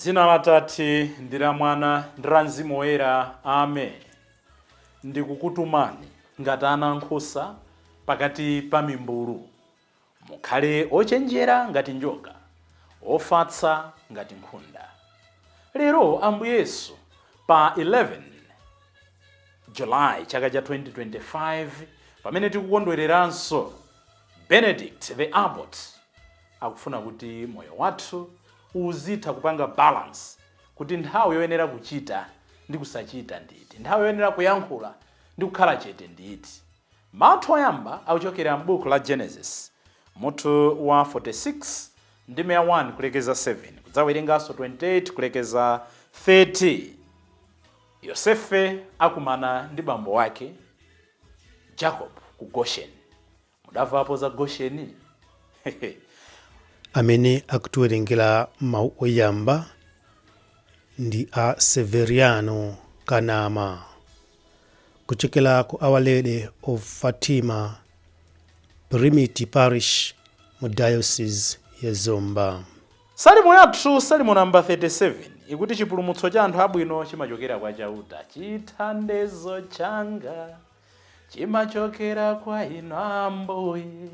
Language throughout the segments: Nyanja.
Dzina la Tate ndi la Mwana ndi la Mzimu Woyera. Amen. Ndikukutumani ngati ana nkhosa pakati pa mimbulu. Mukhale ochenjera ngati njoka, ofatsa ngati nkhunda. Lero Ambuye Yesu pa 11 July chaka cha 2025 pamene tikukondwereranso Benedict the Abbot akufuna kuti moyo wathu uzitha kupanga balance, kuti nthawi yoyenera kuchita ndi kusachita nditi, nthawi yoyenera kuyankhula ndi kukhala chete nditi. Mawu oyamba akuchokera m'buku la Genesis mutu wa 46 ndi 1 kulekeza 7 kudzawerenganso 28 kulekeza 30. Yosefe akumana ndi bambo wake Jacob ku Gosheni. Mudamvapo za Gosheni? Amene akutiwerengera mawu oyamba ndi a Severiano Kanama kuchokera ku Our Lady of Fatima Primity Parish mu Diocese ya Zomba. Salimo yathu, Salimo namba 37, ikuti chipulumutso cha anthu abwino chimachokera kwa chauta. Chithandizo changa chimachokera kwa inu Ambuye.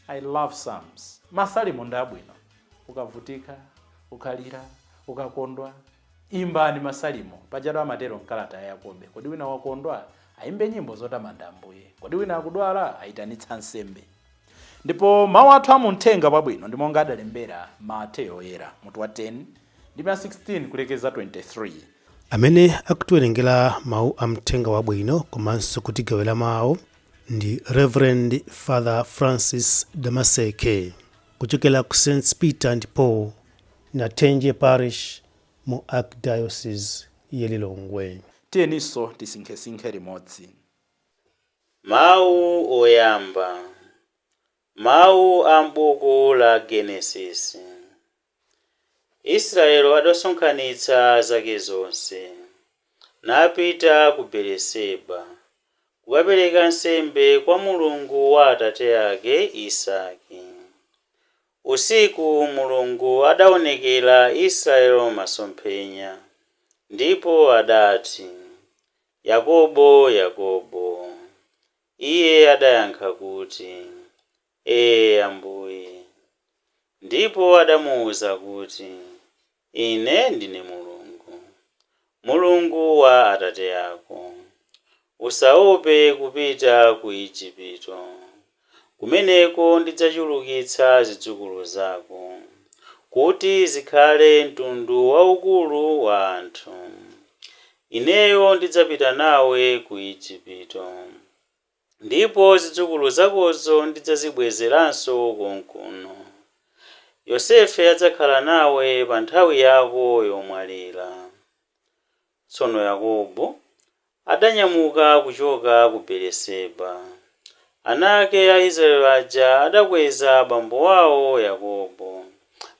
I love Psalms. Masalimo ndi abwino. Ukavutika, ukalira, ukakondwa, imbani masalimo. Pajatu amatero mkalata ya Yakobe. Kodi wina wakondwa aimbe nyimbo zotamanda Ambuye. Kodi wina akudwala aitanitsa nsembe. Ndipo mawu athu amuthenga pabwino ndi monga adalembera Mateyo Oyera mutu wa 10 ndi 16 kulekeza 23. Amene akutiwerengera mawu amthenga wabwino komanso kutigawira mawu ndi Reverend Father Francis Damaseke kuchokera ku St. Peter and Paul na Tenje Parish mu Archdiocese ya Lilongwe. Tiyeniso tisinkhesinkhe limodzi. Mawu oyamba. Mawu a m'buku la Genesis. Israeli adasonkhanitsa zake zonse napita ku Beeriseba kukapereka nsembe kwa Mulungu wa atate ake Isaki. Usiku Mulungu adaonekera Israeli masomphenya ndipo adati, Yakobo, Yakobo. Iye adayankha kuti, Ambuye. Ndipo adamuwuza kuti, Ine ndine Mulungu, Mulungu wa atate ako. Usaope kupita ku Igupto. Kumeneko ndidzachulukitsa zidzukulu zako, kuti zikhale mtundu waukulu wa anthu. Ineyo ndidzapita nawe ku Igupto, ndipo zidzukulu zakozo ndidzazibwezeranso konkuno. Yosefe adzakhala nawe pa nthawi yako yomwalira. Tsono Yakobo adanyamuka kuchoka ku Beeriseba. Ana ake a Israeli aja adakweza abambo wawo Yakobo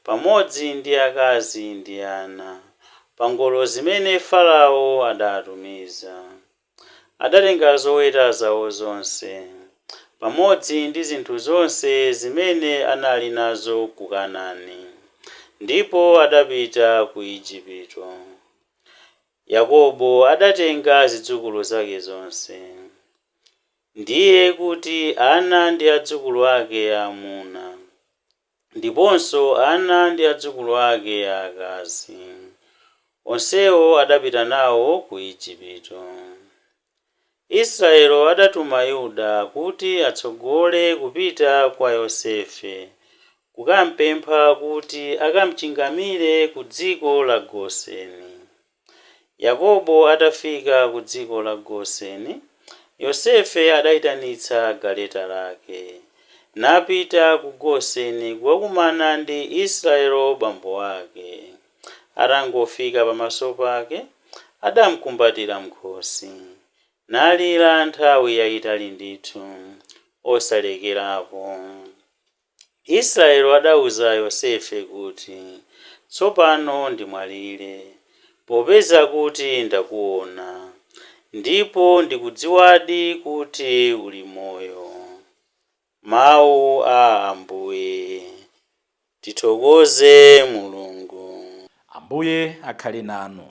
pamodzi ndi akazi ndi ana pa ngolo zimene Farao adatumiza. Adatenga zoweta zawo zonse pamodzi ndi zinthu zonse zimene anali nazo ku Kanaani, ndipo adapita ku Igupto. Yakobo adatenga zidzukulu zake zonse, ndiye kuti ana ndi adzukulu ake aamuna, ndiponso ana ndi adzukulu ake aakazi. Onsewo adapita nawo ku Igupto. Israeli adatuma Yuda kuti atsogole kupita kwa Yosefe kukampempha kuti akamchingamire ku dziko la Goseni. Yakobo atafika ku dziko la Goseni, Yosefe adayitanitsa galeta lake napita ku Goseni kukakumana ndi Israeli bambo ake. Atangofika pamaso pake adamkumbatira mkhosi nalira nthawi yayitali ndithu osalekerapo. Israeli adawuza Yosefe kuti, tsopano ndimwalire popeza kuti ndakuona ndipo ndikudziwadi kuti uli moyo. Mawu a Ambuye. Tithokoze Mulungu. Ambuye akhale nanu.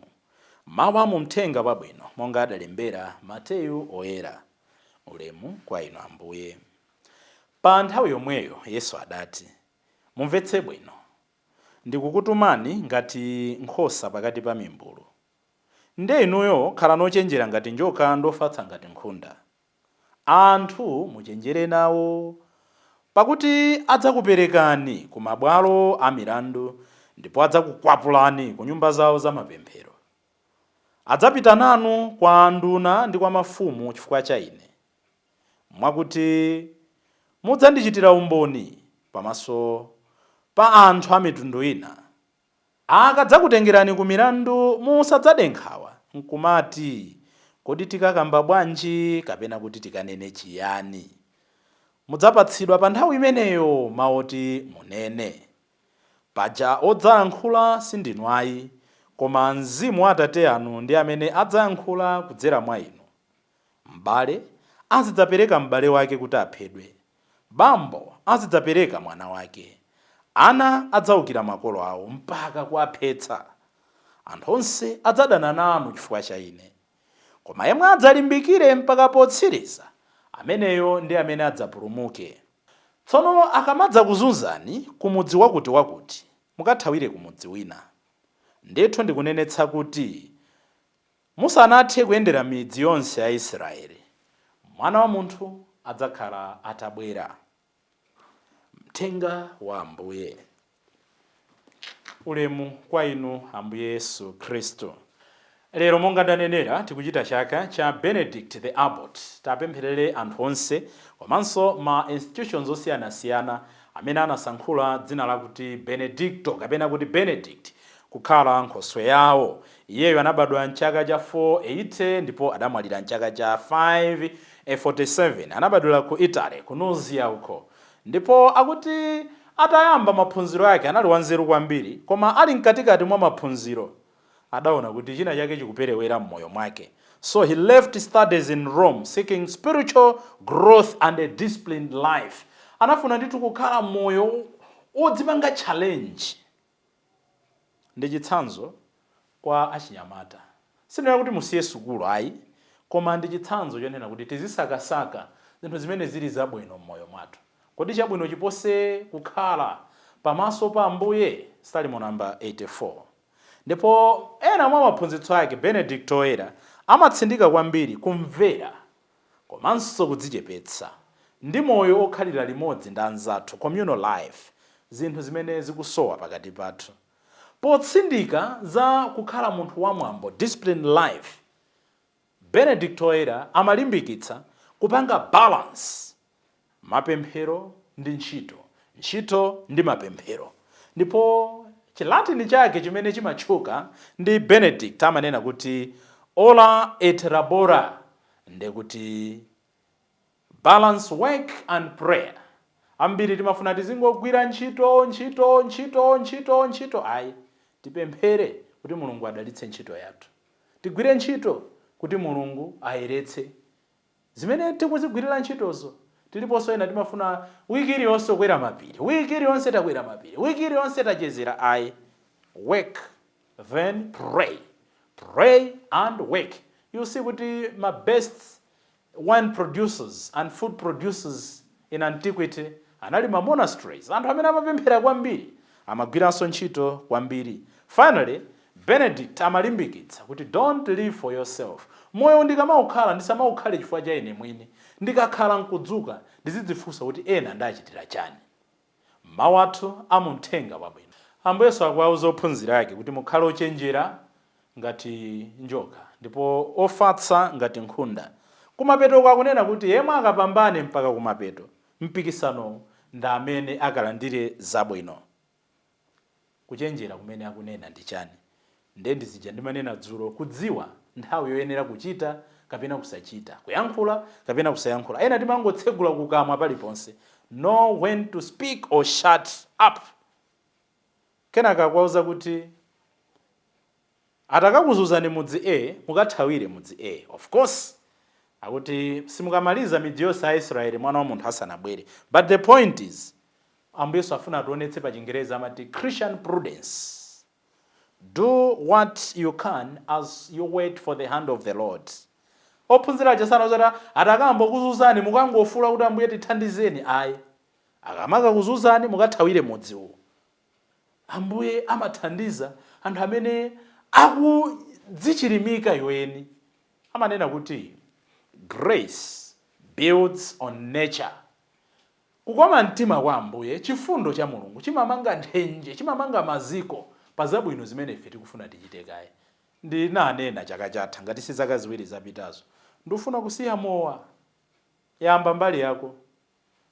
Mawu mu Uthenga Wabwino monga adalembera Mateyu oyera. Ulemu kwa inu Ambuye. Pa nthawi yomweyo Yesu adati, mumvetse bwino, ndikukutumani ngati nkhosa pakati pa mimbulu. Nde inuyo khalani ochenjera ngati njoka ndofatsa ngati nkhunda. Anthu muchenjere nawo, pakuti adzakuperekani ku mabwalo a milandu ndipo adzakukwapulani ku nyumba zawo za mapemphero. Adzapita nanu kwa nduna ndi kwa mafumu chifukwa cha Ine, mwakuti mudzandichitira umboni pamaso pa anthu a mitundu ina. Akadzakutengerani ku milandu musadzade nkhawa nkumati, kodi tikakamba bwanji kapena kuti tikanene chiyani. Mudzapatsidwa pa nthawi imeneyo maoti munene. Paja odzayankhula sindinu ayi, koma Mzimu wa Atate anu ndi amene adzayankhula kudzera mwa inu. M'bale azidzapereka m'bale wake kuti aphedwe, bambo azidzapereka mwana wake, ana adzawukira makolo awo mpaka kuaphetsa. Anthu onse adzadana nanu chifukwa cha Ine, koma yemwe adzalimbikire mpaka potsiriza, ameneyo ndi amene adzapulumuke. Tsono akamadza kuzunzani ku mudzi wakuti mukathawire ku mudzi wina. Ndithu ndikunenetsa kuti musanathe kuyendera midzi yonse ya Israeli, Mwana wa Munthu adzakhala atabwera. Mthenga wa Ambuye. Ulemu kwa inu Ambuye Yesu Khristu. Lero monga ndanenera tikuchita chaka cha Benedict the Abbot. Tapempherere anthu onse komanso ma institutions osiyanasiyana amene anasankhula dzina lakuti Benedicto kapena kuti Benedict kukhala nkhoswe yawo. Iyeyo anabadwa mchaka cha 480 ndipo adamwalira mchaka cha 547. Anabadwira ku Italy, ku Nuzia uko. Ndipo akuti atayamba maphunziro yake anali wanzeru kwambiri, koma ali mkatikati mwa maphunziro adaona kuti china chake chikuperewera mmoyo mwake. So he left studies in Rome seeking spiritual growth and a disciplined life. Anafuna nditu kukhala moyo odzipanga challenge. Ndi chitsanzo kwa achinyamata. Sinena kuti musiye sukulu ayi, koma ndi chitsanzo chonena kuti tizisakasaka zinthu zimene zili zabwino mmoyo mwathu. Kodi chabwino chipose kukhala pamaso pa Ambuye? Salimo namba 84. Ndipo ena mwa maphunzitso ake Benedict oyera amatsindika kwambiri kumvera komanso kudzichepetsa ndi moyo okhalira limodzi ndi anzathu, communal life, zinthu zimene zikusowa pakati pathu. Potsindika za kukhala munthu wamwambo, disciplined life, Benedict oyera amalimbikitsa kupanga balance, mapemphero ndi ntchito, ntchito ndi mapemphero. Ndipo Chilatini chake chimene chimatchuka ndi Benedict amanena kuti ora et labora, ndekuti balance work and prayer. Ambiri timafuna tizingogwira ntchito ayi, tipemphere kuti Mulungu adalitse ntchito yathu. Tigwire ntchito kuti Mulungu ayeretse zimene tikuzigwirira ntchitozo. Tiliponso ena timafuna wiki iliyonse kwera mapiri, wiki iliyonse takwera mapiri, wiki iliyonse tachezera ayi. Work, then pray. Pray and work. You see kuti my best wine producers and food producers in antiquity anali ma monasteries. Anthu amene amapemphera kwambiri, amagwiranso ntchito kwambiri. Finally, Benedict amalimbikitsa kuti don't live for yourself. Moyo ndikamawukhala ndisamawukhale chifukwa cha ine mwini. Ndikakhala nkudzuka ndizidzifunsa kuti ena ndachitira chani. Mawu athu mu Uthenga Wabwino. Ambuye Yesu akuwauza ophunzira ake kuti mukhale ochenjera ngati njoka ndipo ofatsa ngati nkhunda. Kumapeto kwakunena kuti yemwe akapambane mpaka kumapeto, mpikisano ndi amene akalandire zabwino. Kuchenjera kumene akunena ndi chani? Ndendi zija ndimanena dzulo, kudziwa nthawi yoyenera kuchita kapena kusachita, kuyankhula kapena kusayankhula. Ena timangotsegula kukamwa paliponse. Know when to speak or shut up. Kenaka akuwauza kuti atakakuzuzani mudzi A, mukathawire mudzi A. Of course, akuti simukamaliza midzi yonse ya Israeli Mwana wa Munthu asanabwere. But the point is, Ambuye Yesu afuna tionetse pa Chingereza amati Christian prudence. Do what you can as you wait for the hand of the Lord. Ophunzira chasana zota atakambo kuzuzani mukangofula kuti Ambuye tithandizeni ayi. Akamaka kuzuzani mukathawire modziwo. Ambuye amathandiza anthu amene akudzichirimika iweni. Amanena kuti grace builds on nature. Kukoma mtima kwa Ambuye chifundo cha Mulungu chimamanga nthenje, chimamanga maziko pa zabwino zimene ife tikufuna tichite kaye. Ndinanena chaka chatha ngati si zaka ziwiri zapitazo. Ndifuna kusiya mowa. Yamba mbali yako.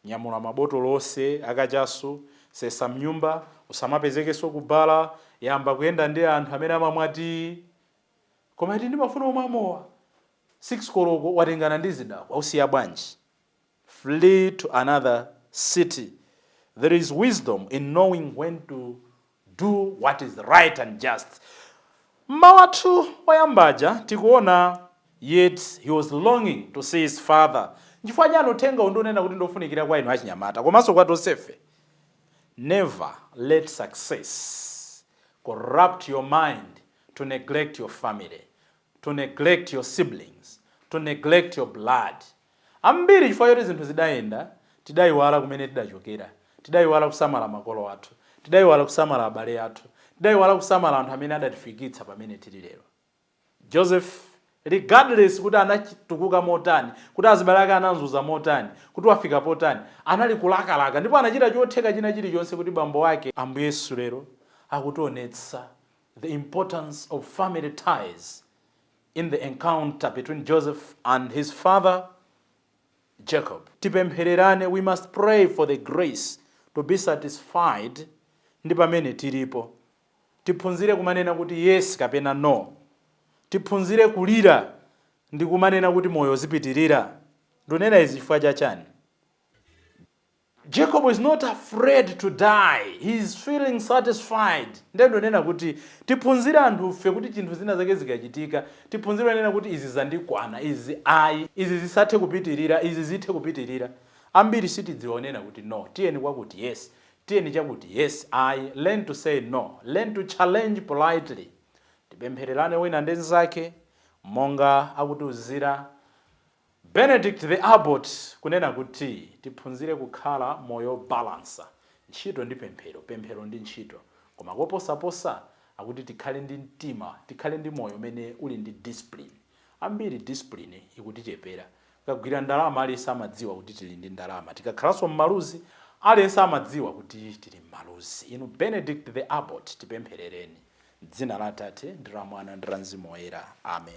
Nyamula mabotolo onse akachasu, sesa mnyumba, usamapezekenso kubala, yamba kuyenda ndi anthu amene amamwati. Koma iti ndimafuna umamowa. 6 koloko watengana ndi zidakwa usiya bwanji. Flee to another city. There is wisdom in knowing when to do what is right and just. Mawathu wayambaja tikuona yet he was longing to see his father. Chifukwa chani uthenga undonena kuti ndofunikira kwa inu achinyamata komanso kwa Yosefe. Never let success corrupt your mind to neglect your family, to neglect your siblings, to neglect your blood. Ambiri chifukwa choti zinthu zidayenda, tidayiwala kumene tidachokera, tidayiwala kusamala makolo athu, tidayiwala kusamala abale athu, tidayiwala kusamala anthu amene adatifikitsa pamene tili lero. Joseph, regardless kuti anachitukuka motani, kuti azibale ake ananzuza motani, kuti wafika potani, anali kulakalaka ndipo anachita chotheka china chilichonse kuti bambo wake Ambuye Yesu lero akutionetsa the importance of family ties in the encounter between Joseph and his father Jacob. Tipemphererane, we must pray for the grace to be satisfied ndi pamene tilipo. Tiphunzire kumanena kuti yes kapena no. Tiphunzire kulira ndi kumanena kuti moyo zipitirira. Ndonena izi chifukwa chachani? Jacob is not afraid to die. He is feeling satisfied. Ndonena kuti tiphunzire anthu fe kuti chinthu zina zake zikachitika, tiphunzire nena kuti izi zandikwana, izi ayi, izi zisathe kupitirira, izi zithe kupitirira. Ambiri sitidzionena kuti no, tiyeni kwakuti yes, tiyeni chakuti yes, ayi. Learn to say no. Learn to challenge politely. Tipemphererane wina ndi nzake monga akutiuzira Benedict the Abbot kunena kuti tiphunzire kukhala moyo balansa. Ntchito ndi pemphero, pemphero ndi ntchito. Koma koposaposa akuti tikhale ndi mtima, tikhale ndi moyo umene uli ndi discipline. Ambiri discipline ikutichepera. Kagwira ndalama aliyense amadziwa kuti tili ndi ndalama. Tikakhalanso m'maluzi aliyense amadziwa kuti tili m'maluzi. Inu Benedict the Abbot tipempherereni. Dzina la Atate ndi la Mwana ndi la Mzimu Woyera. Amen.